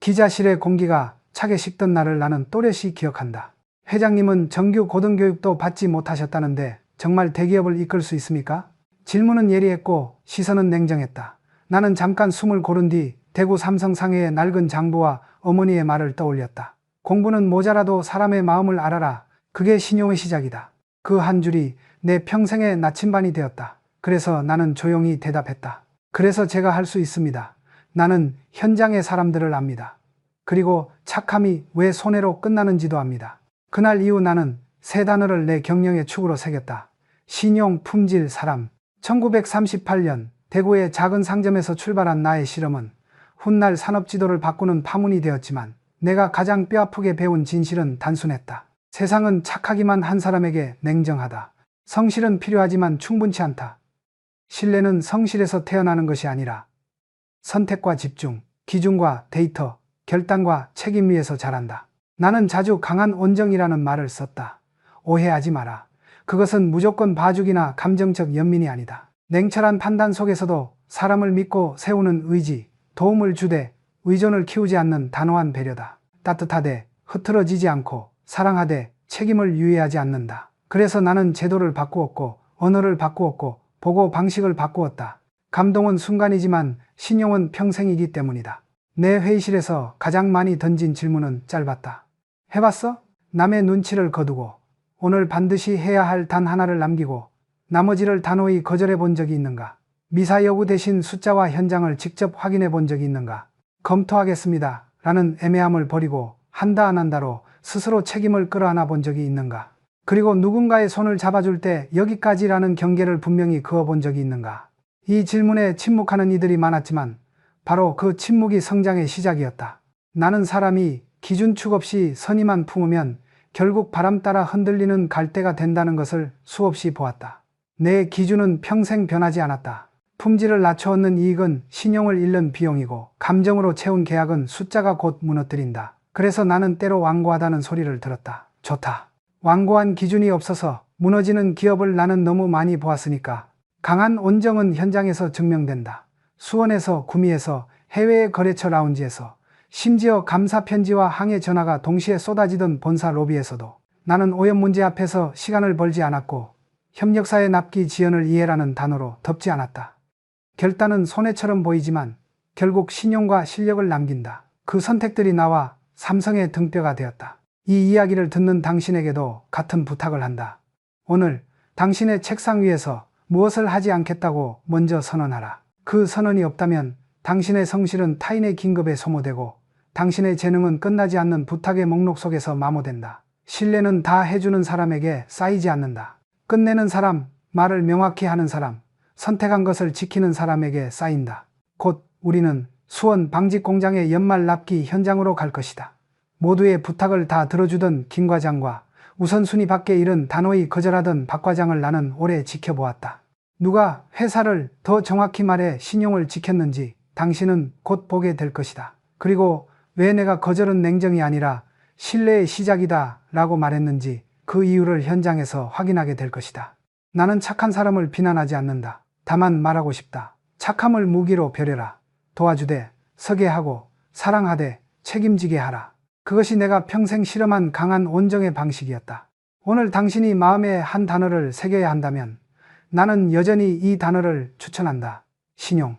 기자실의 공기가 차게 식던 날을 나는 또렷이 기억한다. 회장님은 정규 고등교육도 받지 못하셨다는데 정말 대기업을 이끌 수 있습니까? 질문은 예리했고 시선은 냉정했다. 나는 잠깐 숨을 고른 뒤 대구 삼성 상해의 낡은 장부와 어머니의 말을 떠올렸다. 공부는 모자라도 사람의 마음을 알아라. 그게 신용의 시작이다. 그 한 줄이 내 평생의 나침반이 되었다. 그래서 나는 조용히 대답했다. 그래서 제가 할 수 있습니다. 나는 현장의 사람들을 압니다. 그리고 착함이 왜 손해로 끝나는지도 압니다. 그날 이후 나는 세 단어를 내 경영의 축으로 새겼다. 신용, 품질, 사람. 1938년 대구의 작은 상점에서 출발한 나의 실험은 훗날 산업지도를 바꾸는 파문이 되었지만 내가 가장 뼈아프게 배운 진실은 단순했다. 세상은 착하기만 한 사람에게 냉정하다. 성실은 필요하지만 충분치 않다. 신뢰는 성실에서 태어나는 것이 아니라 선택과 집중, 기준과 데이터, 결단과 책임 위에서 자란다. 나는 자주 강한 온정이라는 말을 썼다. 오해하지 마라. 그것은 무조건 봐주기나 감정적 연민이 아니다. 냉철한 판단 속에서도 사람을 믿고 세우는 의지, 도움을 주되 의존을 키우지 않는 단호한 배려다. 따뜻하되 흐트러지지 않고 사랑하되 책임을 유예하지 않는다. 그래서 나는 제도를 바꾸었고 언어를 바꾸었고 보고 방식을 바꾸었다. 감동은 순간이지만 신용은 평생이기 때문이다. 내 회의실에서 가장 많이 던진 질문은 짧았다. 해봤어? 남의 눈치를 거두고 오늘 반드시 해야 할 단 하나를 남기고 나머지를 단호히 거절해 본 적이 있는가? 미사 여구 대신 숫자와 현장을 직접 확인해 본 적이 있는가? 검토하겠습니다. 라는 애매함을 버리고 한다 안 한다로 스스로 책임을 끌어안아 본 적이 있는가? 그리고 누군가의 손을 잡아줄 때 여기까지라는 경계를 분명히 그어 본 적이 있는가? 이 질문에 침묵하는 이들이 많았지만 바로 그 침묵이 성장의 시작이었다. 나는 사람이 기준축 없이 선의만 품으면 결국 바람 따라 흔들리는 갈대가 된다는 것을 수없이 보았다. 내 기준은 평생 변하지 않았다. 품질을 낮춰 얻는 이익은 신용을 잃는 비용이고 감정으로 채운 계약은 숫자가 곧 무너뜨린다. 그래서 나는 때로 완고하다는 소리를 들었다. 좋다. 완고한 기준이 없어서 무너지는 기업을 나는 너무 많이 보았으니까. 강한 온정은 현장에서 증명된다. 수원에서 구미에서 해외의 거래처 라운지에서 심지어 감사 편지와 항해 전화가 동시에 쏟아지던 본사 로비에서도 나는 오염 문제 앞에서 시간을 벌지 않았고 협력사의 납기 지연을 이해라는 단어로 덮지 않았다. 결단은 손해처럼 보이지만 결국 신용과 실력을 남긴다. 그 선택들이 나와 삼성의 등뼈가 되었다. 이 이야기를 듣는 당신에게도 같은 부탁을 한다. 오늘 당신의 책상 위에서 무엇을 하지 않겠다고 먼저 선언하라. 그 선언이 없다면 당신의 성실은 타인의 긴급에 소모되고 당신의 재능은 끝나지 않는 부탁의 목록 속에서 마모된다. 신뢰는 다 해주는 사람에게 쌓이지 않는다. 끝내는 사람, 말을 명확히 하는 사람, 선택한 것을 지키는 사람에게 쌓인다. 곧 우리는 수원 방직 공장의 연말 납기 현장으로 갈 것이다. 모두의 부탁을 다 들어주던 김 과장과 우선순위 밖에 일은 단호히 거절하던 박 과장을 나는 오래 지켜보았다. 누가 회사를 더 정확히 말해 신용을 지켰는지 당신은 곧 보게 될 것이다. 그리고 왜 내가 거절은 냉정이 아니라 신뢰의 시작이다 라고 말했는지 그 이유를 현장에서 확인하게 될 것이다. 나는 착한 사람을 비난하지 않는다. 다만 말하고 싶다. 착함을 무기로 벼려라. 도와주되, 서게 하고, 사랑하되, 책임지게 하라. 그것이 내가 평생 실험한 강한 온정의 방식이었다. 오늘 당신이 마음에 한 단어를 새겨야 한다면 나는 여전히 이 단어를 추천한다. 신용.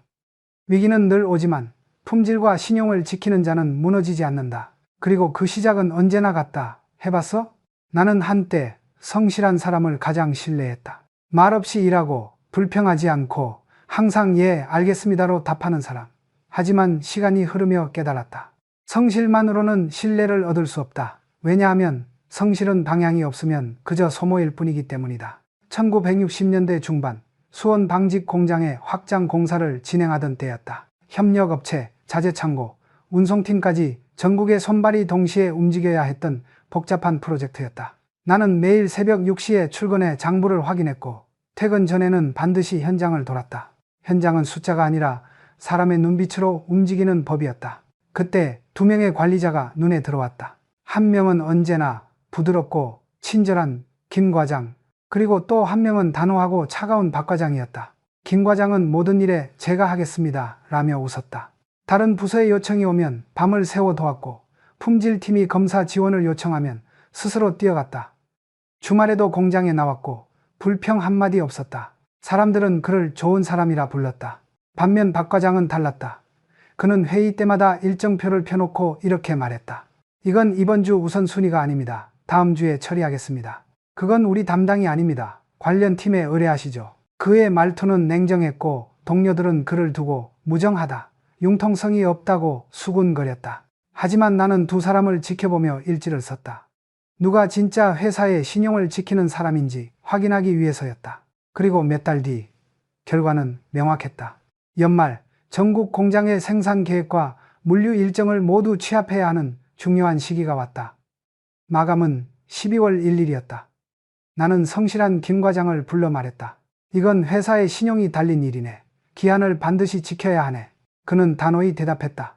위기는 늘 오지만 품질과 신용을 지키는 자는 무너지지 않는다. 그리고 그 시작은 언제나 같다. 해봤어? 나는 한때 성실한 사람을 가장 신뢰했다. 말없이 일하고 불평하지 않고 항상 예, 알겠습니다로 답하는 사람. 하지만 시간이 흐르며 깨달았다. 성실만으로는 신뢰를 얻을 수 없다. 왜냐하면 성실은 방향이 없으면 그저 소모일 뿐이기 때문이다. 1960년대 중반 수원 방직 공장의 확장 공사를 진행하던 때였다. 협력업체, 자재창고, 운송팀까지 전국의 손발이 동시에 움직여야 했던 복잡한 프로젝트였다. 나는 매일 새벽 6시에 출근해 장부를 확인했고 퇴근 전에는 반드시 현장을 돌았다. 현장은 숫자가 아니라 사람의 눈빛으로 움직이는 법이었다. 그때 2명의 관리자가 눈에 들어왔다. 한 명은 언제나 부드럽고 친절한 김 과장, 그리고 또 한 명은 단호하고 차가운 박 과장이었다. 김 과장은 모든 일에 제가 하겠습니다 라며 웃었다. 다른 부서의 요청이 오면 밤을 새워 도왔고 품질팀이 검사 지원을 요청하면 스스로 뛰어갔다. 주말에도 공장에 나왔고 불평 한마디 없었다. 사람들은 그를 좋은 사람이라 불렀다. 반면 박 과장은 달랐다. 그는 회의 때마다 일정표를 펴놓고 이렇게 말했다. 이건 이번 주 우선순위가 아닙니다. 다음 주에 처리하겠습니다. 그건 우리 담당이 아닙니다. 관련 팀에 의뢰하시죠. 그의 말투는 냉정했고 동료들은 그를 두고 무정하다, 융통성이 없다고 수군거렸다. 하지만 나는 두 사람을 지켜보며 일지를 썼다. 누가 진짜 회사의 신용을 지키는 사람인지 확인하기 위해서였다. 그리고 몇 달 뒤 결과는 명확했다. 연말 전국 공장의 생산 계획과 물류 일정을 모두 취합해야 하는 중요한 시기가 왔다. 마감은 12월 1일이었다. 나는 성실한 김 과장을 불러 말했다. 이건 회사의 신용이 달린 일이네. 기한을 반드시 지켜야 하네. 그는 단호히 대답했다.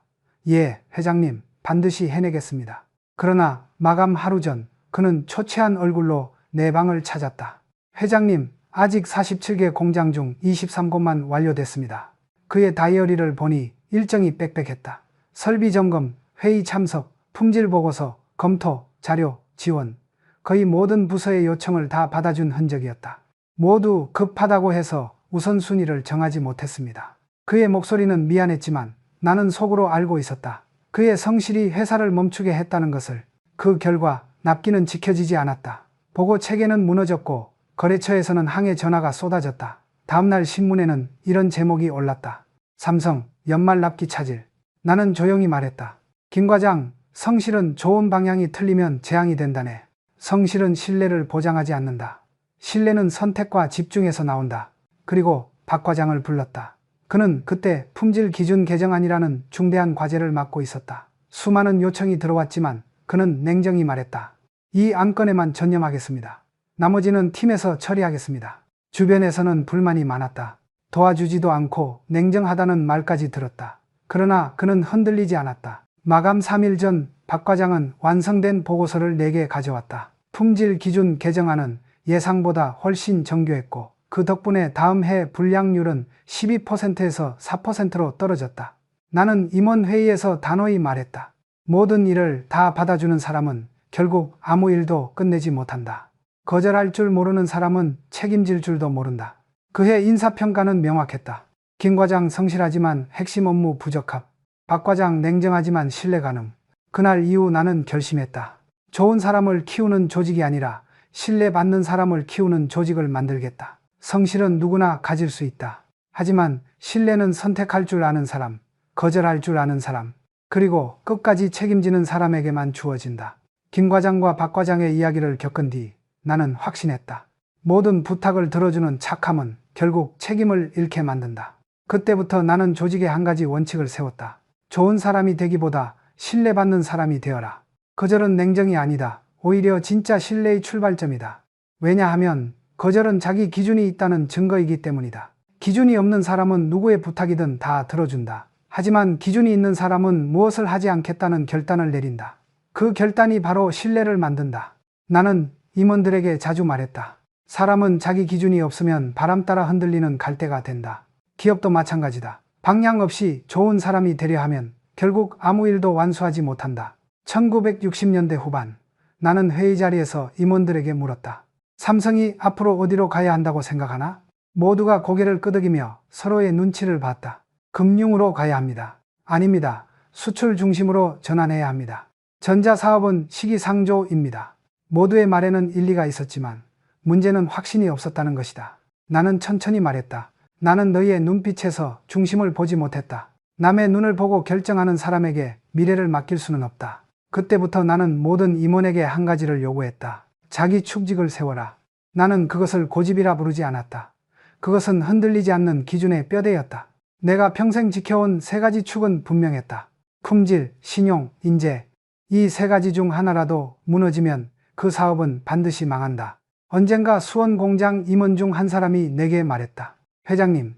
예, 회장님, 반드시 해내겠습니다. 그러나 마감 하루 전 그는 초췌한 얼굴로 내 방을 찾았다. 회장님, 아직 47개 공장 중 23곳만 완료됐습니다. 그의 다이어리를 보니 일정이 빽빽했다. 설비 점검, 회의 참석, 품질 보고서, 검토, 자료, 지원. 거의 모든 부서의 요청을 다 받아준 흔적이었다. 모두 급하다고 해서 우선순위를 정하지 못했습니다. 그의 목소리는 미안했지만 나는 속으로 알고 있었다. 그의 성실이 회사를 멈추게 했다는 것을. 그 결과 납기는 지켜지지 않았다. 보고 체계는 무너졌고 거래처에서는 항해 전화가 쏟아졌다. 다음날 신문에는 이런 제목이 올랐다. 삼성 연말 납기 차질. 나는 조용히 말했다. 김 과장, 성실은 좋은 방향이 틀리면 재앙이 된다네. 성실은 신뢰를 보장하지 않는다. 신뢰는 선택과 집중에서 나온다. 그리고 박 과장을 불렀다. 그는 그때 품질 기준 개정안이라는 중대한 과제를 맡고 있었다. 수많은 요청이 들어왔지만 그는 냉정히 말했다. 이 안건에만 전념하겠습니다. 나머지는 팀에서 처리하겠습니다. 주변에서는 불만이 많았다. 도와주지도 않고 냉정하다는 말까지 들었다. 그러나 그는 흔들리지 않았다. 마감 3일 전 박 과장은 완성된 보고서를 내게 가져왔다. 품질 기준 개정안은 예상보다 훨씬 정교했고 그 덕분에 다음 해 불량률은 12%에서 4%로 떨어졌다. 나는 임원회의에서 단호히 말했다. 모든 일을 다 받아주는 사람은 결국 아무 일도 끝내지 못한다. 거절할 줄 모르는 사람은 책임질 줄도 모른다. 그해 인사평가는 명확했다. 김 과장 성실하지만 핵심 업무 부적합. 박 과장 냉정하지만 신뢰 가능. 그날 이후 나는 결심했다. 좋은 사람을 키우는 조직이 아니라 신뢰받는 사람을 키우는 조직을 만들겠다. 성실은 누구나 가질 수 있다. 하지만 신뢰는 선택할 줄 아는 사람, 거절할 줄 아는 사람, 그리고 끝까지 책임지는 사람에게만 주어진다. 김 과장과 박 과장의 이야기를 겪은 뒤 나는 확신했다. 모든 부탁을 들어주는 착함은 결국 책임을 잃게 만든다. 그때부터 나는 조직에 한 가지 원칙을 세웠다. 좋은 사람이 되기보다 신뢰받는 사람이 되어라. 거절은 냉정이 아니다. 오히려 진짜 신뢰의 출발점이다. 왜냐하면 거절은 자기 기준이 있다는 증거이기 때문이다. 기준이 없는 사람은 누구의 부탁이든 다 들어준다. 하지만 기준이 있는 사람은 무엇을 하지 않겠다는 결단을 내린다. 그 결단이 바로 신뢰를 만든다. 나는 임원들에게 자주 말했다. 사람은 자기 기준이 없으면 바람 따라 흔들리는 갈대가 된다. 기업도 마찬가지다. 방향 없이 좋은 사람이 되려 하면 결국 아무 일도 완수하지 못한다. 1960년대 후반, 나는 회의 자리에서 임원들에게 물었다. 삼성이 앞으로 어디로 가야 한다고 생각하나? 모두가 고개를 끄덕이며 서로의 눈치를 봤다. 금융으로 가야 합니다. 아닙니다. 수출 중심으로 전환해야 합니다. 전자사업은 시기상조입니다. 모두의 말에는 일리가 있었지만 문제는 확신이 없었다는 것이다. 나는 천천히 말했다. 나는 너희의 눈빛에서 중심을 보지 못했다. 남의 눈을 보고 결정하는 사람에게 미래를 맡길 수는 없다. 그때부터 나는 모든 임원에게 한 가지를 요구했다. 자기 축직을 세워라. 나는 그것을 고집이라 부르지 않았다. 그것은 흔들리지 않는 기준의 뼈대였다. 내가 평생 지켜온 세 가지 축은 분명했다. 품질, 신용, 인재. 이 세 가지 중 하나라도 무너지면 그 사업은 반드시 망한다. 언젠가 수원 공장 임원 중 한 사람이 내게 말했다. 회장님,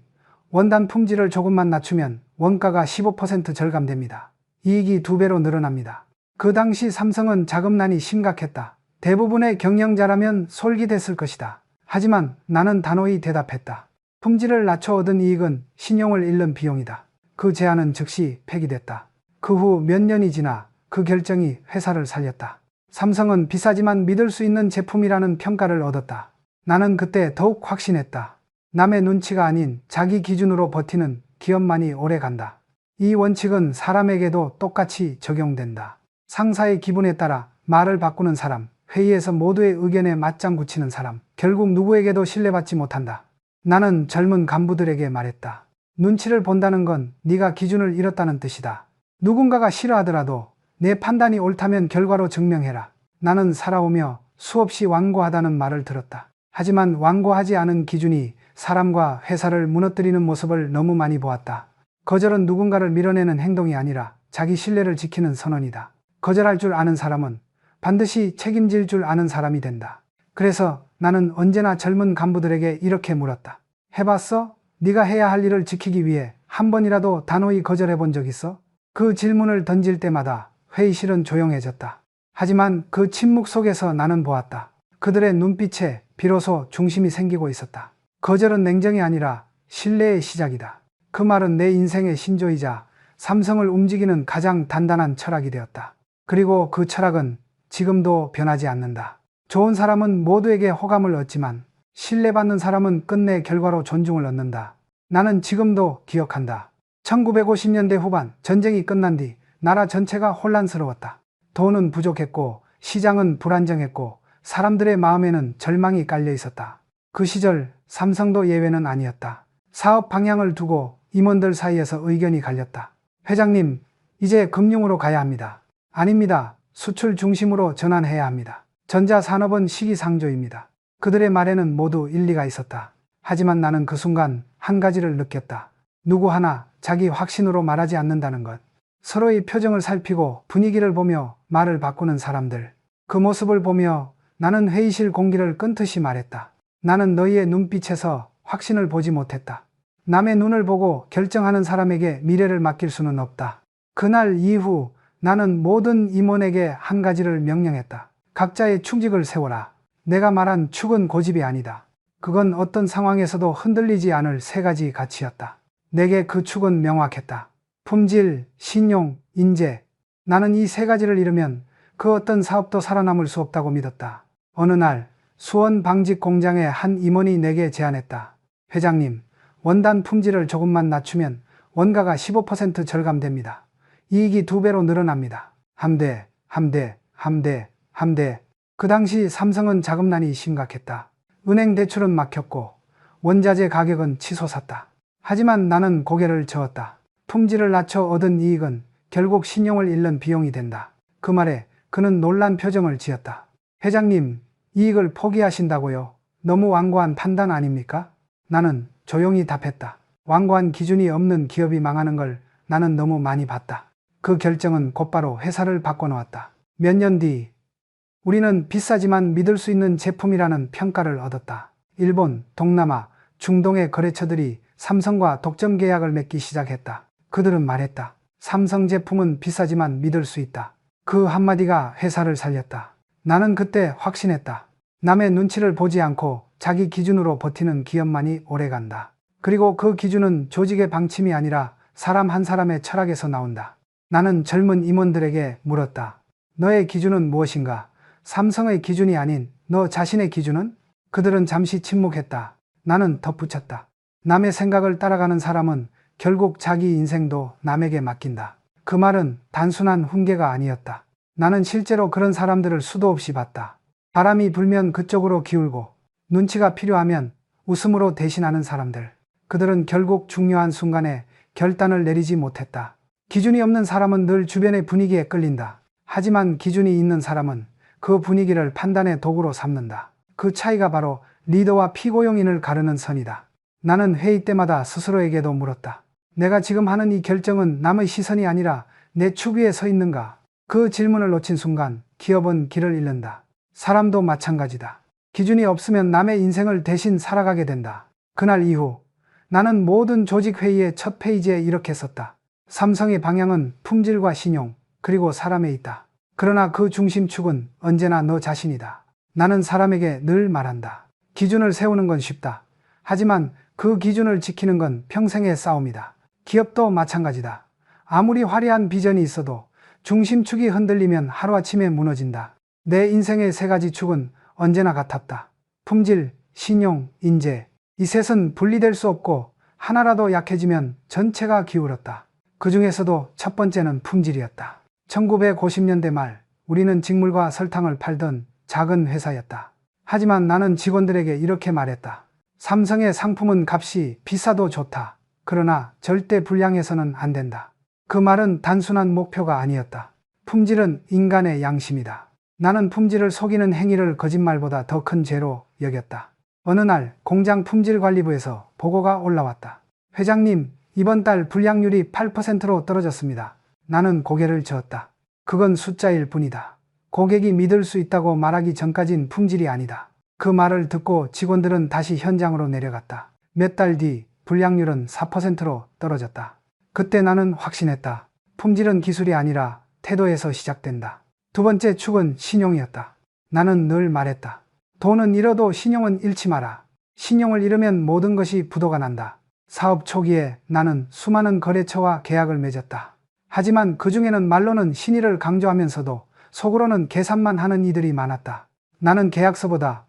원단 품질을 조금만 낮추면 원가가 15% 절감됩니다. 이익이 2배로 늘어납니다. 그 당시 삼성은 자금난이 심각했다. 대부분의 경영자라면 솔깃했을 것이다. 하지만 나는 단호히 대답했다. 품질을 낮춰 얻은 이익은 신용을 잃는 비용이다. 그 제안은 즉시 폐기됐다. 그 후 몇 년이 지나 그 결정이 회사를 살렸다. 삼성은 비싸지만 믿을 수 있는 제품이라는 평가를 얻었다. 나는 그때 더욱 확신했다. 남의 눈치가 아닌 자기 기준으로 버티는 기업만이 오래 간다. 이 원칙은 사람에게도 똑같이 적용된다. 상사의 기분에 따라 말을 바꾸는 사람, 회의에서 모두의 의견에 맞장구 치는 사람, 결국 누구에게도 신뢰받지 못한다. 나는 젊은 간부들에게 말했다. 눈치를 본다는 건 네가 기준을 잃었다는 뜻이다. 누군가가 싫어하더라도 내 판단이 옳다면 결과로 증명해라. 나는 살아오며 수없이 완고하다는 말을 들었다. 하지만 완고하지 않은 기준이 사람과 회사를 무너뜨리는 모습을 너무 많이 보았다. 거절은 누군가를 밀어내는 행동이 아니라 자기 신뢰를 지키는 선언이다. 거절할 줄 아는 사람은 반드시 책임질 줄 아는 사람이 된다. 그래서 나는 언제나 젊은 간부들에게 이렇게 물었다. 해봤어? 네가 해야 할 일을 지키기 위해 한 번이라도 단호히 거절해 본 적 있어? 그 질문을 던질 때마다 회의실은 조용해졌다. 하지만 그 침묵 속에서 나는 보았다. 그들의 눈빛에 비로소 중심이 생기고 있었다. 거절은 냉정이 아니라 신뢰의 시작이다. 그 말은 내 인생의 신조이자 삼성을 움직이는 가장 단단한 철학이 되었다. 그리고 그 철학은 지금도 변하지 않는다. 좋은 사람은 모두에게 호감을 얻지만 신뢰받는 사람은 끝내 결과로 존중을 얻는다. 나는 지금도 기억한다. 1950년대 후반 전쟁이 끝난 뒤 나라 전체가 혼란스러웠다. 돈은 부족했고 시장은 불안정했고 사람들의 마음에는 절망이 깔려 있었다. 그 시절 삼성도 예외는 아니었다. 사업 방향을 두고 임원들 사이에서 의견이 갈렸다. 회장님, 이제 금융으로 가야 합니다. 아닙니다. 수출 중심으로 전환해야 합니다. 전자산업은 시기상조입니다. 그들의 말에는 모두 일리가 있었다. 하지만 나는 그 순간 한 가지를 느꼈다. 누구 하나 자기 확신으로 말하지 않는다는 것. 서로의 표정을 살피고 분위기를 보며 말을 바꾸는 사람들. 그 모습을 보며 나는 회의실 공기를 끈듯이 말했다. 나는 너희의 눈빛에서 확신을 보지 못했다. 남의 눈을 보고 결정하는 사람에게 미래를 맡길 수는 없다. 그날 이후 나는 모든 임원에게 한 가지를 명령했다. 각자의 충직을 세워라. 내가 말한 축은 고집이 아니다. 그건 어떤 상황에서도 흔들리지 않을 세 가지 가치였다. 내게 그 축은 명확했다. 품질, 신용, 인재. 나는 이 세 가지를 잃으면 그 어떤 사업도 살아남을 수 없다고 믿었다. 어느 날 수원 방직 공장의 한 임원이 내게 제안했다. 회장님, 원단 품질을 조금만 낮추면 원가가 15% 절감됩니다. 이익이 2배로 늘어납니다. 함대. 그 당시 삼성은 자금난이 심각했다. 은행 대출은 막혔고 원자재 가격은 치솟았다. 하지만 나는 고개를 저었다. 품질을 낮춰 얻은 이익은 결국 신용을 잃는 비용이 된다. 그 말에 그는 놀란 표정을 지었다. 회장님, 이익을 포기하신다고요? 너무 완고한 판단 아닙니까? 나는 조용히 답했다. 완고한 기준이 없는 기업이 망하는 걸 나는 너무 많이 봤다. 그 결정은 곧바로 회사를 바꿔놓았다. 몇 년 뒤 우리는 비싸지만 믿을 수 있는 제품이라는 평가를 얻었다. 일본, 동남아, 중동의 거래처들이 삼성과 독점 계약을 맺기 시작했다. 그들은 말했다. 삼성 제품은 비싸지만 믿을 수 있다. 그 한마디가 회사를 살렸다. 나는 그때 확신했다. 남의 눈치를 보지 않고 자기 기준으로 버티는 기업만이 오래간다. 그리고 그 기준은 조직의 방침이 아니라 사람 한 사람의 철학에서 나온다. 나는 젊은 임원들에게 물었다. 너의 기준은 무엇인가? 삼성의 기준이 아닌 너 자신의 기준은? 그들은 잠시 침묵했다. 나는 덧붙였다. 남의 생각을 따라가는 사람은 결국 자기 인생도 남에게 맡긴다. 그 말은 단순한 훈계가 아니었다. 나는 실제로 그런 사람들을 수도 없이 봤다. 바람이 불면 그쪽으로 기울고 눈치가 필요하면 웃음으로 대신하는 사람들. 그들은 결국 중요한 순간에 결단을 내리지 못했다. 기준이 없는 사람은 늘 주변의 분위기에 끌린다. 하지만 기준이 있는 사람은 그 분위기를 판단의 도구로 삼는다. 그 차이가 바로 리더와 피고용인을 가르는 선이다. 나는 회의 때마다 스스로에게도 물었다. 내가 지금 하는 이 결정은 남의 시선이 아니라 내 축 위에 서 있는가? 그 질문을 놓친 순간 기업은 길을 잃는다. 사람도 마찬가지다. 기준이 없으면 남의 인생을 대신 살아가게 된다. 그날 이후 나는 모든 조직 회의의 첫 페이지에 이렇게 썼다. 삼성의 방향은 품질과 신용, 그리고 사람에 있다. 그러나 그 중심축은 언제나 너 자신이다. 나는 사람에게 늘 말한다. 기준을 세우는 건 쉽다. 하지만 그 기준을 지키는 건 평생의 싸움이다. 기업도 마찬가지다. 아무리 화려한 비전이 있어도 중심축이 흔들리면 하루아침에 무너진다. 내 인생의 세 가지 축은 언제나 같았다. 품질, 신용, 인재. 이 셋은 분리될 수 없고 하나라도 약해지면 전체가 기울었다. 그 중에서도 첫 번째는 품질이었다. 1950년대 말 우리는 직물과 설탕을 팔던 작은 회사였다. 하지만 나는 직원들에게 이렇게 말했다. 삼성의 상품은 값이 비싸도 좋다. 그러나 절대 불량해서는 안 된다. 그 말은 단순한 목표가 아니었다. 품질은 인간의 양심이다. 나는 품질을 속이는 행위를 거짓말보다 더 큰 죄로 여겼다. 어느 날 공장 품질관리부에서 보고가 올라왔다. 회장님, 이번 달 불량률이 8%로 떨어졌습니다. 나는 고개를 저었다. 그건 숫자일 뿐이다. 고객이 믿을 수 있다고 말하기 전까진 품질이 아니다. 그 말을 듣고 직원들은 다시 현장으로 내려갔다. 몇 달 뒤 불량률은 4%로 떨어졌다. 그때 나는 확신했다. 품질은 기술이 아니라 태도에서 시작된다. 두 번째 축은 신용이었다. 나는 늘 말했다. 돈은 잃어도 신용은 잃지 마라. 신용을 잃으면 모든 것이 부도가 난다. 사업 초기에 나는 수많은 거래처와 계약을 맺었다. 하지만 그 중에는 말로는 신의를 강조하면서도 속으로는 계산만 하는 이들이 많았다. 나는 계약서보다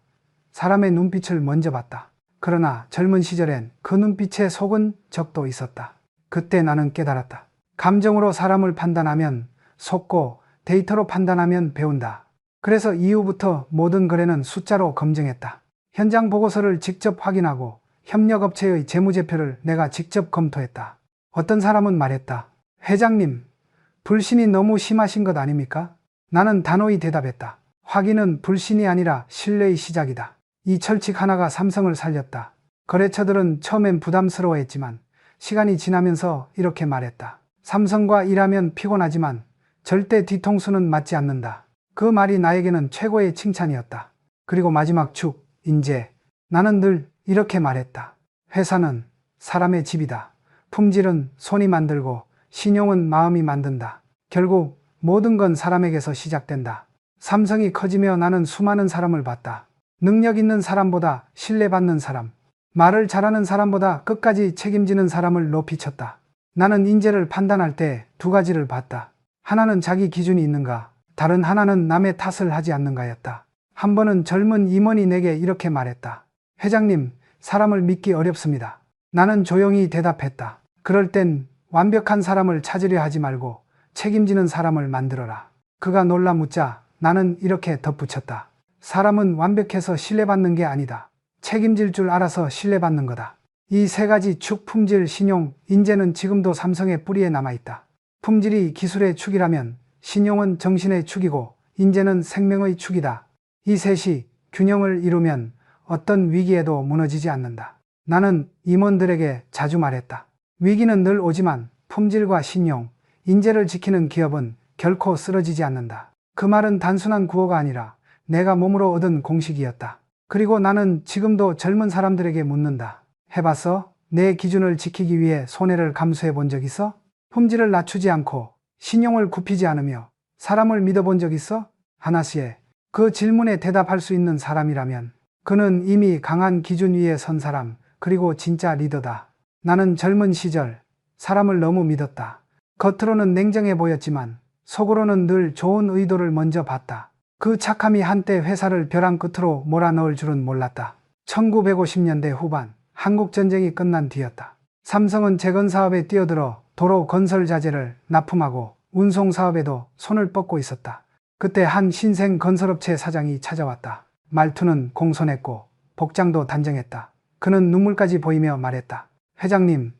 사람의 눈빛을 먼저 봤다. 그러나 젊은 시절엔 그 눈빛에 속은 적도 있었다. 그때 나는 깨달았다. 감정으로 사람을 판단하면 속고 데이터로 판단하면 배운다. 그래서 이후부터 모든 거래는 숫자로 검증했다. 현장 보고서를 직접 확인하고 협력업체의 재무제표를 내가 직접 검토했다. 어떤 사람은 말했다. 회장님, 불신이 너무 심하신 것 아닙니까? 나는 단호히 대답했다. 확인은 불신이 아니라 신뢰의 시작이다. 이 철칙 하나가 삼성을 살렸다. 거래처들은 처음엔 부담스러워했지만 시간이 지나면서 이렇게 말했다. 삼성과 일하면 피곤하지만 절대 뒤통수는 맞지 않는다. 그 말이 나에게는 최고의 칭찬이었다. 그리고 마지막 축, 인재. 나는 늘 이렇게 말했다. 회사는 사람의 집이다. 품질은 손이 만들고 신용은 마음이 만든다. 결국 모든 건 사람에게서 시작된다. 삼성이 커지며 나는 수많은 사람을 봤다. 능력 있는 사람보다 신뢰받는 사람, 말을 잘하는 사람보다 끝까지 책임지는 사람을 높이 쳤다. 나는 인재를 판단할 때 두 가지를 봤다. 하나는 자기 기준이 있는가, 다른 하나는 남의 탓을 하지 않는가였다. 한 번은 젊은 임원이 내게 이렇게 말했다. 회장님, 사람을 믿기 어렵습니다. 나는 조용히 대답했다. 그럴 땐 완벽한 사람을 찾으려 하지 말고 책임지는 사람을 만들어라. 그가 놀라 묻자 나는 이렇게 덧붙였다. 사람은 완벽해서 신뢰받는 게 아니다. 책임질 줄 알아서 신뢰받는 거다. 이 세 가지 축, 품질, 신용, 인재는 지금도 삼성의 뿌리에 남아있다. 품질이 기술의 축이라면 신용은 정신의 축이고 인재는 생명의 축이다. 이 셋이 균형을 이루면 어떤 위기에도 무너지지 않는다. 나는 임원들에게 자주 말했다. 위기는 늘 오지만 품질과 신용, 인재를 지키는 기업은 결코 쓰러지지 않는다. 그 말은 단순한 구호가 아니라 내가 몸으로 얻은 공식이었다. 그리고 나는 지금도 젊은 사람들에게 묻는다. 해봤어? 내 기준을 지키기 위해 손해를 감수해 본 적 있어? 품질을 낮추지 않고 신용을 굽히지 않으며 사람을 믿어본 적 있어? 하나씩 그 질문에 대답할 수 있는 사람이라면 그는 이미 강한 기준 위에 선 사람, 그리고 진짜 리더다. 나는 젊은 시절 사람을 너무 믿었다. 겉으로는 냉정해 보였지만 속으로는 늘 좋은 의도를 먼저 봤다. 그 착함이 한때 회사를 벼랑 끝으로 몰아넣을 줄은 몰랐다. 1950년대 후반 한국전쟁이 끝난 뒤였다. 삼성은 재건사업에 뛰어들어 도로 건설 자재를 납품하고 운송사업에도 손을 뻗고 있었다. 그때 한 신생 건설업체 사장이 찾아왔다. 말투는 공손했고 복장도 단정했다. 그는 눈물까지 보이며 말했다. 회장님,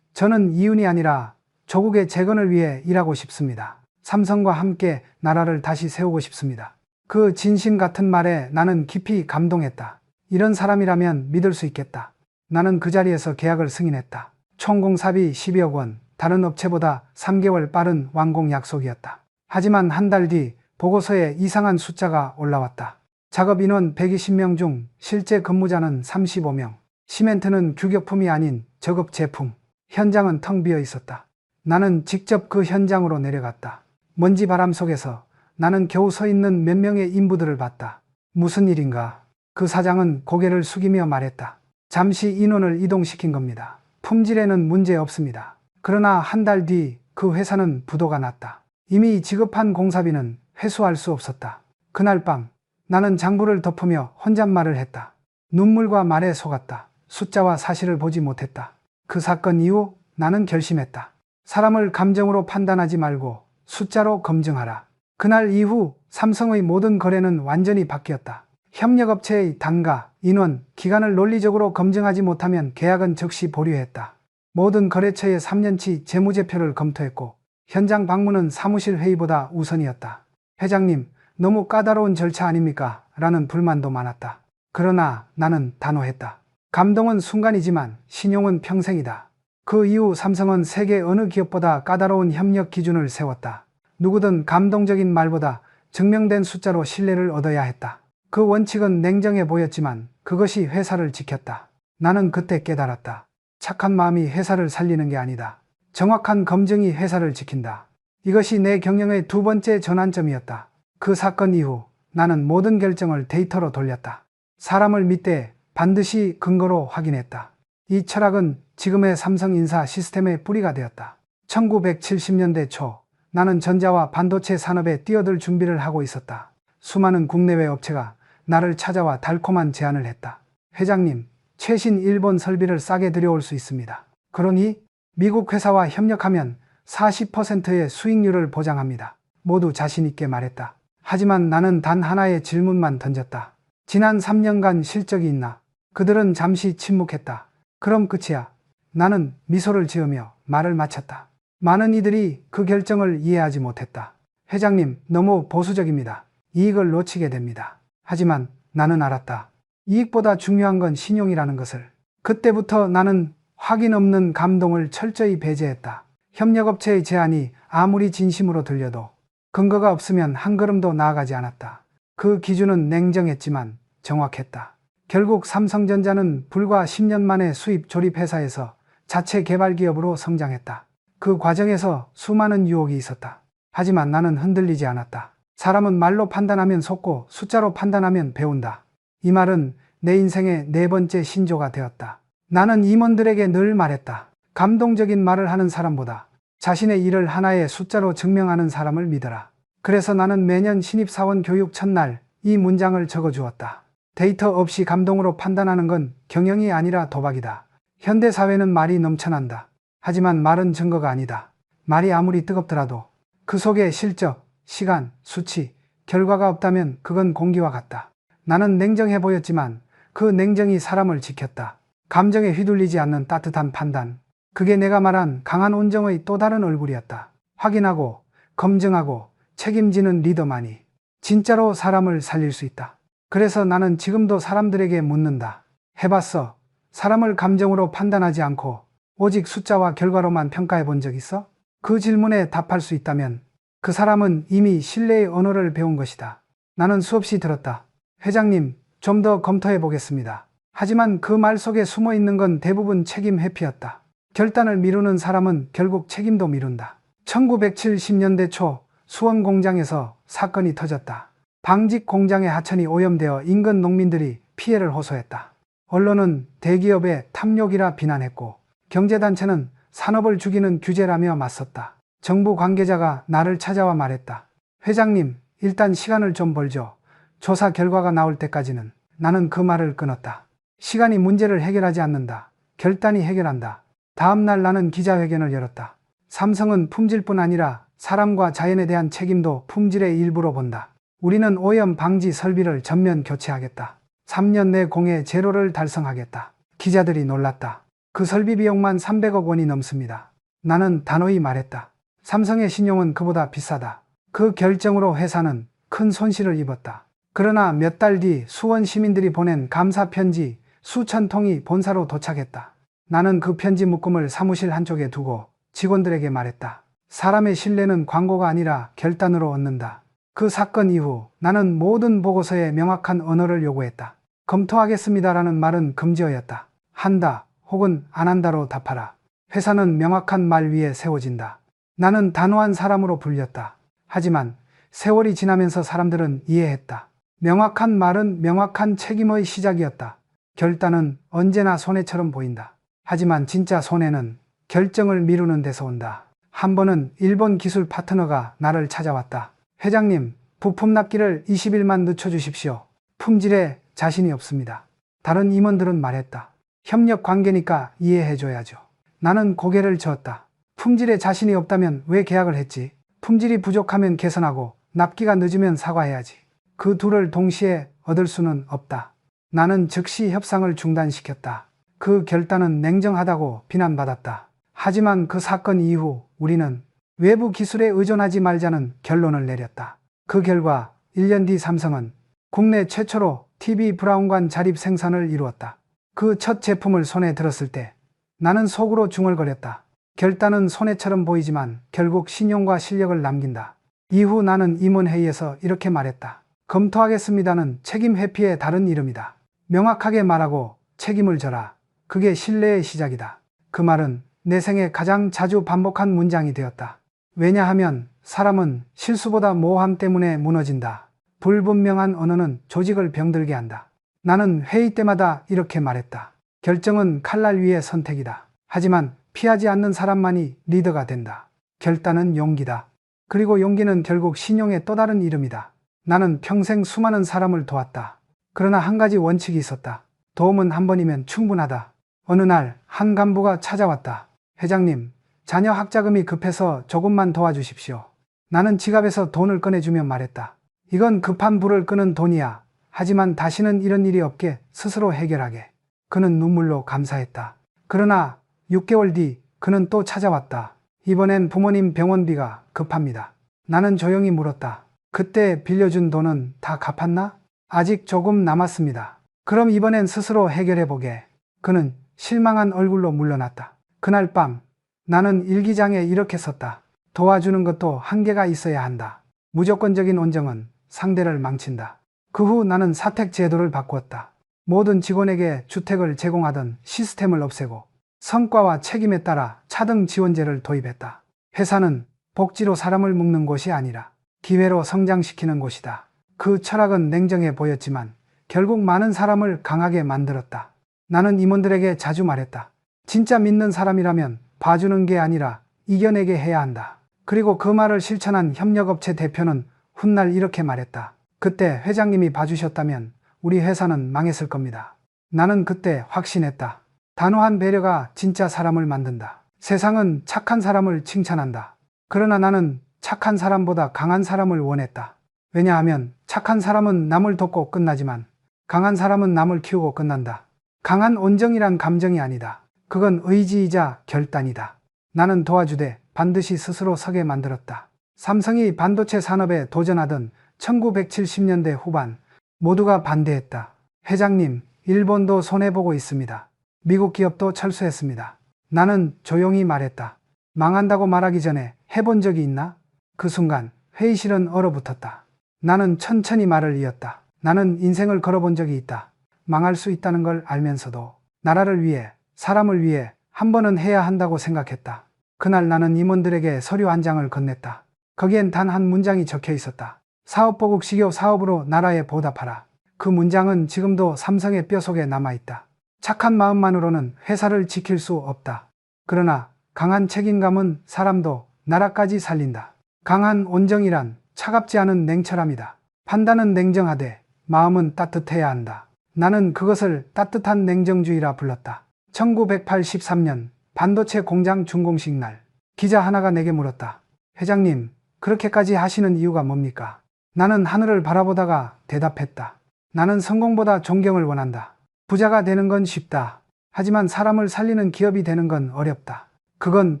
저는 이윤이 아니라 조국의 재건을 위해 일하고 싶습니다. 삼성과 함께 나라를 다시 세우고 싶습니다. 그 진심 같은 말에 나는 깊이 감동했다. 이런 사람이라면 믿을 수 있겠다. 나는 그 자리에서 계약을 승인했다. 총 공사비 12억 원, 다른 업체보다 3개월 빠른 완공 약속이었다. 하지만 한 달 뒤 보고서에 이상한 숫자가 올라왔다. 작업 인원 120명 중 실제 근무자는 35명. 시멘트는 규격품이 아닌 저급 제품. 현장은 텅 비어 있었다. 나는 직접 그 현장으로 내려갔다. 먼지 바람 속에서 나는 겨우 서 있는 몇 명의 인부들을 봤다. 무슨 일인가? 그 사장은 고개를 숙이며 말했다. 잠시 인원을 이동시킨 겁니다. 품질에는 문제 없습니다. 그러나 한 달 뒤 그 회사는 부도가 났다. 이미 지급한 공사비는 회수할 수 없었다. 그날 밤 나는 장부를 덮으며 혼잣말을 했다. 눈물과 말에 속았다. 숫자와 사실을 보지 못했다. 그 사건 이후 나는 결심했다. 사람을 감정으로 판단하지 말고 숫자로 검증하라. 그날 이후 삼성의 모든 거래는 완전히 바뀌었다. 협력업체의 단가, 인원, 기간을 논리적으로 검증하지 못하면 계약은 즉시 보류했다. 모든 거래처의 3년치 재무제표를 검토했고 현장 방문은 사무실 회의보다 우선이었다. 회장님, 너무 까다로운 절차 아닙니까? 라는 불만도 많았다. 그러나 나는 단호했다. 감동은 순간이지만 신용은 평생이다. 그 이후 삼성은 세계 어느 기업보다 까다로운 협력 기준을 세웠다. 누구든 감동적인 말보다 증명된 숫자로 신뢰를 얻어야 했다. 그 원칙은 냉정해 보였지만 그것이 회사를 지켰다. 나는 그때 깨달았다. 착한 마음이 회사를 살리는 게 아니다. 정확한 검증이 회사를 지킨다. 이것이 내 경영의 두 번째 전환점이었다. 그 사건 이후 나는 모든 결정을 데이터로 돌렸다. 사람을 믿되 반드시 근거로 확인했다. 이 철학은 지금의 삼성 인사 시스템의 뿌리가 되었다. 1970년대 초 나는 전자와 반도체 산업에 뛰어들 준비를 하고 있었다. 수많은 국내외 업체가 나를 찾아와 달콤한 제안을 했다. 회장님, 최신 일본 설비를 싸게 들여올 수 있습니다. 그러니 미국 회사와 협력하면 40%의 수익률을 보장합니다. 모두 자신 있게 말했다. 하지만 나는 단 하나의 질문만 던졌다. 지난 3년간 실적이 있나? 그들은 잠시 침묵했다. 그럼 끝이야. 나는 미소를 지으며 말을 마쳤다. 많은 이들이 그 결정을 이해하지 못했다. 회장님, 너무 보수적입니다. 이익을 놓치게 됩니다. 하지만 나는 알았다. 이익보다 중요한 건 신용이라는 것을. 그때부터 나는 확인 없는 감동을 철저히 배제했다. 협력업체의 제안이 아무리 진심으로 들려도 근거가 없으면 한 걸음도 나아가지 않았다. 그 기준은 냉정했지만 정확했다. 결국 삼성전자는 불과 10년 만에 수입 조립 회사에서 자체 개발 기업으로 성장했다. 그 과정에서 수많은 유혹이 있었다. 하지만 나는 흔들리지 않았다. 사람은 말로 판단하면 속고 숫자로 판단하면 배운다. 이 말은 내 인생의 네 번째 신조가 되었다. 나는 임원들에게 늘 말했다. 감동적인 말을 하는 사람보다 자신의 일을 하나의 숫자로 증명하는 사람을 믿어라. 그래서 나는 매년 신입사원 교육 첫날 이 문장을 적어주었다. 데이터 없이 감동으로 판단하는 건 경영이 아니라 도박이다. 현대사회는 말이 넘쳐난다. 하지만 말은 증거가 아니다. 말이 아무리 뜨겁더라도 그 속에 실적, 시간, 수치, 결과가 없다면 그건 공기와 같다. 나는 냉정해 보였지만 그 냉정이 사람을 지켰다. 감정에 휘둘리지 않는 따뜻한 판단. 그게 내가 말한 강한 온정의 또 다른 얼굴이었다. 확인하고, 검증하고, 책임지는 리더만이 진짜로 사람을 살릴 수 있다. 그래서 나는 지금도 사람들에게 묻는다. 해봤어? 사람을 감정으로 판단하지 않고 오직 숫자와 결과로만 평가해 본 적 있어? 그 질문에 답할 수 있다면 그 사람은 이미 신뢰의 언어를 배운 것이다. 나는 수없이 들었다. 회장님, 좀 더 검토해 보겠습니다. 하지만 그 말 속에 숨어 있는 건 대부분 책임 회피였다. 결단을 미루는 사람은 결국 책임도 미룬다. 1970년대 초 수원 공장에서 사건이 터졌다. 방직 공장의 하천이 오염되어 인근 농민들이 피해를 호소했다. 언론은 대기업의 탐욕이라 비난했고 경제단체는 산업을 죽이는 규제라며 맞섰다. 정부 관계자가 나를 찾아와 말했다. 회장님, 일단 시간을 좀 벌죠. 조사 결과가 나올 때까지는. 나는 그 말을 끊었다. 시간이 문제를 해결하지 않는다. 결단이 해결한다. 다음 날 나는 기자회견을 열었다. 삼성은 품질뿐 아니라 사람과 자연에 대한 책임도 품질의 일부로 본다. 우리는 오염 방지 설비를 전면 교체하겠다. 3년 내 공해 제로를 달성하겠다. 기자들이 놀랐다. 그 설비 비용만 300억 원이 넘습니다. 나는 단호히 말했다. 삼성의 신용은 그보다 비싸다. 그 결정으로 회사는 큰 손실을 입었다. 그러나 몇 달 뒤 수원 시민들이 보낸 감사 편지 수천 통이 본사로 도착했다. 나는 그 편지 묶음을 사무실 한쪽에 두고 직원들에게 말했다. 사람의 신뢰는 광고가 아니라 결단으로 얻는다. 그 사건 이후 나는 모든 보고서에 명확한 언어를 요구했다. 검토하겠습니다라는 말은 금지어였다. 한다 혹은 안 한다로 답하라. 회사는 명확한 말 위에 세워진다. 나는 단호한 사람으로 불렸다. 하지만 세월이 지나면서 사람들은 이해했다. 명확한 말은 명확한 책임의 시작이었다. 결단은 언제나 손해처럼 보인다. 하지만 진짜 손해는 결정을 미루는 데서 온다. 한 번은 일본 기술 파트너가 나를 찾아왔다. 회장님, 부품 납기를 20일만 늦춰주십시오. 품질에 자신이 없습니다. 다른 임원들은 말했다. 협력 관계니까 이해해줘야죠. 나는 고개를 저었다. 품질에 자신이 없다면 왜 계약을 했지? 품질이 부족하면 개선하고 납기가 늦으면 사과해야지. 그 둘을 동시에 얻을 수는 없다. 나는 즉시 협상을 중단시켰다. 그 결단은 냉정하다고 비난받았다. 하지만 그 사건 이후 우리는 외부 기술에 의존하지 말자는 결론을 내렸다. 그 결과 1년 뒤 삼성은 국내 최초로 TV 브라운관 자립 생산을 이루었다. 그 첫 제품을 손에 들었을 때 나는 속으로 중얼거렸다. 결단은 손해처럼 보이지만 결국 신용과 실력을 남긴다. 이후 나는 임원회의에서 이렇게 말했다. 검토하겠습니다는 책임 회피의 다른 이름이다. 명확하게 말하고 책임을 져라. 그게 신뢰의 시작이다. 그 말은 내 생에 가장 자주 반복한 문장이 되었다. 왜냐하면 사람은 실수보다 모호함 때문에 무너진다. 불분명한 언어는 조직을 병들게 한다. 나는 회의 때마다 이렇게 말했다. 결정은 칼날 위의 선택이다. 하지만 피하지 않는 사람만이 리더가 된다. 결단은 용기다. 그리고 용기는 결국 신용의 또 다른 이름이다. 나는 평생 수많은 사람을 도왔다. 그러나 한 가지 원칙이 있었다. 도움은 한 번이면 충분하다. 어느 날 한 간부가 찾아왔다. 회장님, 자녀 학자금이 급해서 조금만 도와주십시오. 나는 지갑에서 돈을 꺼내주며 말했다. 이건 급한 불을 끄는 돈이야. 하지만 다시는 이런 일이 없게 스스로 해결하게. 그는 눈물로 감사했다. 그러나 6개월 뒤 그는 또 찾아왔다. 이번엔 부모님 병원비가 급합니다. 나는 조용히 물었다. 그때 빌려준 돈은 다 갚았나? 아직 조금 남았습니다. 그럼 이번엔 스스로 해결해보게. 그는 실망한 얼굴로 물러났다. 그날 밤 나는 일기장에 이렇게 썼다. 도와주는 것도 한계가 있어야 한다. 무조건적인 온정은 상대를 망친다. 그 후 나는 사택 제도를 바꾸었다. 모든 직원에게 주택을 제공하던 시스템을 없애고 성과와 책임에 따라 차등 지원제를 도입했다. 회사는 복지로 사람을 묶는 곳이 아니라 기회로 성장시키는 곳이다. 그 철학은 냉정해 보였지만 결국 많은 사람을 강하게 만들었다. 나는 임원들에게 자주 말했다. 진짜 믿는 사람이라면 봐주는 게 아니라 이겨내게 해야 한다. 그리고 그 말을 실천한 협력업체 대표는 훗날 이렇게 말했다. 그때 회장님이 봐주셨다면 우리 회사는 망했을 겁니다. 나는 그때 확신했다. 단호한 배려가 진짜 사람을 만든다. 세상은 착한 사람을 칭찬한다. 그러나 나는 착한 사람보다 강한 사람을 원했다. 왜냐하면 착한 사람은 남을 돕고 끝나지만 강한 사람은 남을 키우고 끝난다. 강한 온정이란 감정이 아니다. 그건 의지이자 결단이다. 나는 도와주되 반드시 스스로 서게 만들었다. 삼성이 반도체 산업에 도전하던 1970년대 후반 모두가 반대했다. 회장님, 일본도 손해보고 있습니다. 미국 기업도 철수했습니다. 나는 조용히 말했다. 망한다고 말하기 전에 해본 적이 있나? 그 순간 회의실은 얼어붙었다. 나는 천천히 말을 이었다. 나는 인생을 걸어본 적이 있다. 망할 수 있다는 걸 알면서도 나라를 위해, 사람을 위해 한 번은 해야 한다고 생각했다. 그날 나는 임원들에게 서류 한 장을 건넸다. 거기엔 단 한 문장이 적혀 있었다. 사업보국 식교 사업으로 나라에 보답하라. 그 문장은 지금도 삼성의 뼈속에 남아있다. 착한 마음만으로는 회사를 지킬 수 없다. 그러나 강한 책임감은 사람도 나라까지 살린다. 강한 온정이란 차갑지 않은 냉철함이다. 판단은 냉정하되 마음은 따뜻해야 한다. 나는 그것을 따뜻한 냉정주의라 불렀다. 1983년 반도체 공장 준공식 날, 기자 하나가 내게 물었다. 회장님, 그렇게까지 하시는 이유가 뭡니까? 나는 하늘을 바라보다가 대답했다. 나는 성공보다 존경을 원한다. 부자가 되는 건 쉽다. 하지만 사람을 살리는 기업이 되는 건 어렵다. 그건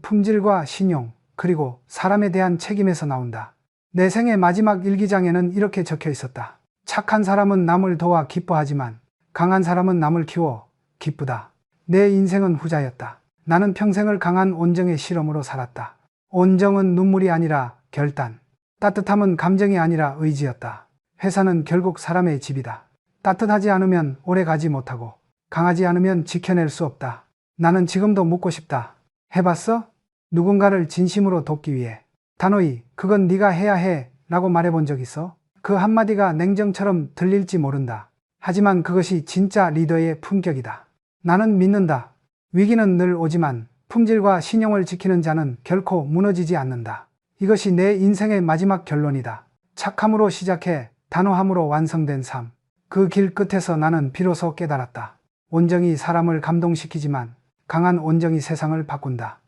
품질과 신용, 그리고 사람에 대한 책임에서 나온다. 내 생의 마지막 일기장에는 이렇게 적혀 있었다. 착한 사람은 남을 도와 기뻐하지만 강한 사람은 남을 키워 기쁘다. 내 인생은 후자였다. 나는 평생을 강한 온정의 실험으로 살았다. 온정은 눈물이 아니라 결단, 따뜻함은 감정이 아니라 의지였다. 회사는 결국 사람의 집이다. 따뜻하지 않으면 오래 가지 못하고 강하지 않으면 지켜낼 수 없다. 나는 지금도 묻고 싶다. 해봤어? 누군가를 진심으로 돕기 위해 단호히 그건 네가 해야 해 라고 말해본 적 있어? 그 한마디가 냉정처럼 들릴지 모른다. 하지만 그것이 진짜 리더의 품격이다. 나는 믿는다. 위기는 늘 오지만 품질과 신용을 지키는 자는 결코 무너지지 않는다. 이것이 내 인생의 마지막 결론이다. 착함으로 시작해 단호함으로 완성된 삶. 그 길 끝에서 나는 비로소 깨달았다. 온정이 사람을 감동시키지만 강한 온정이 세상을 바꾼다.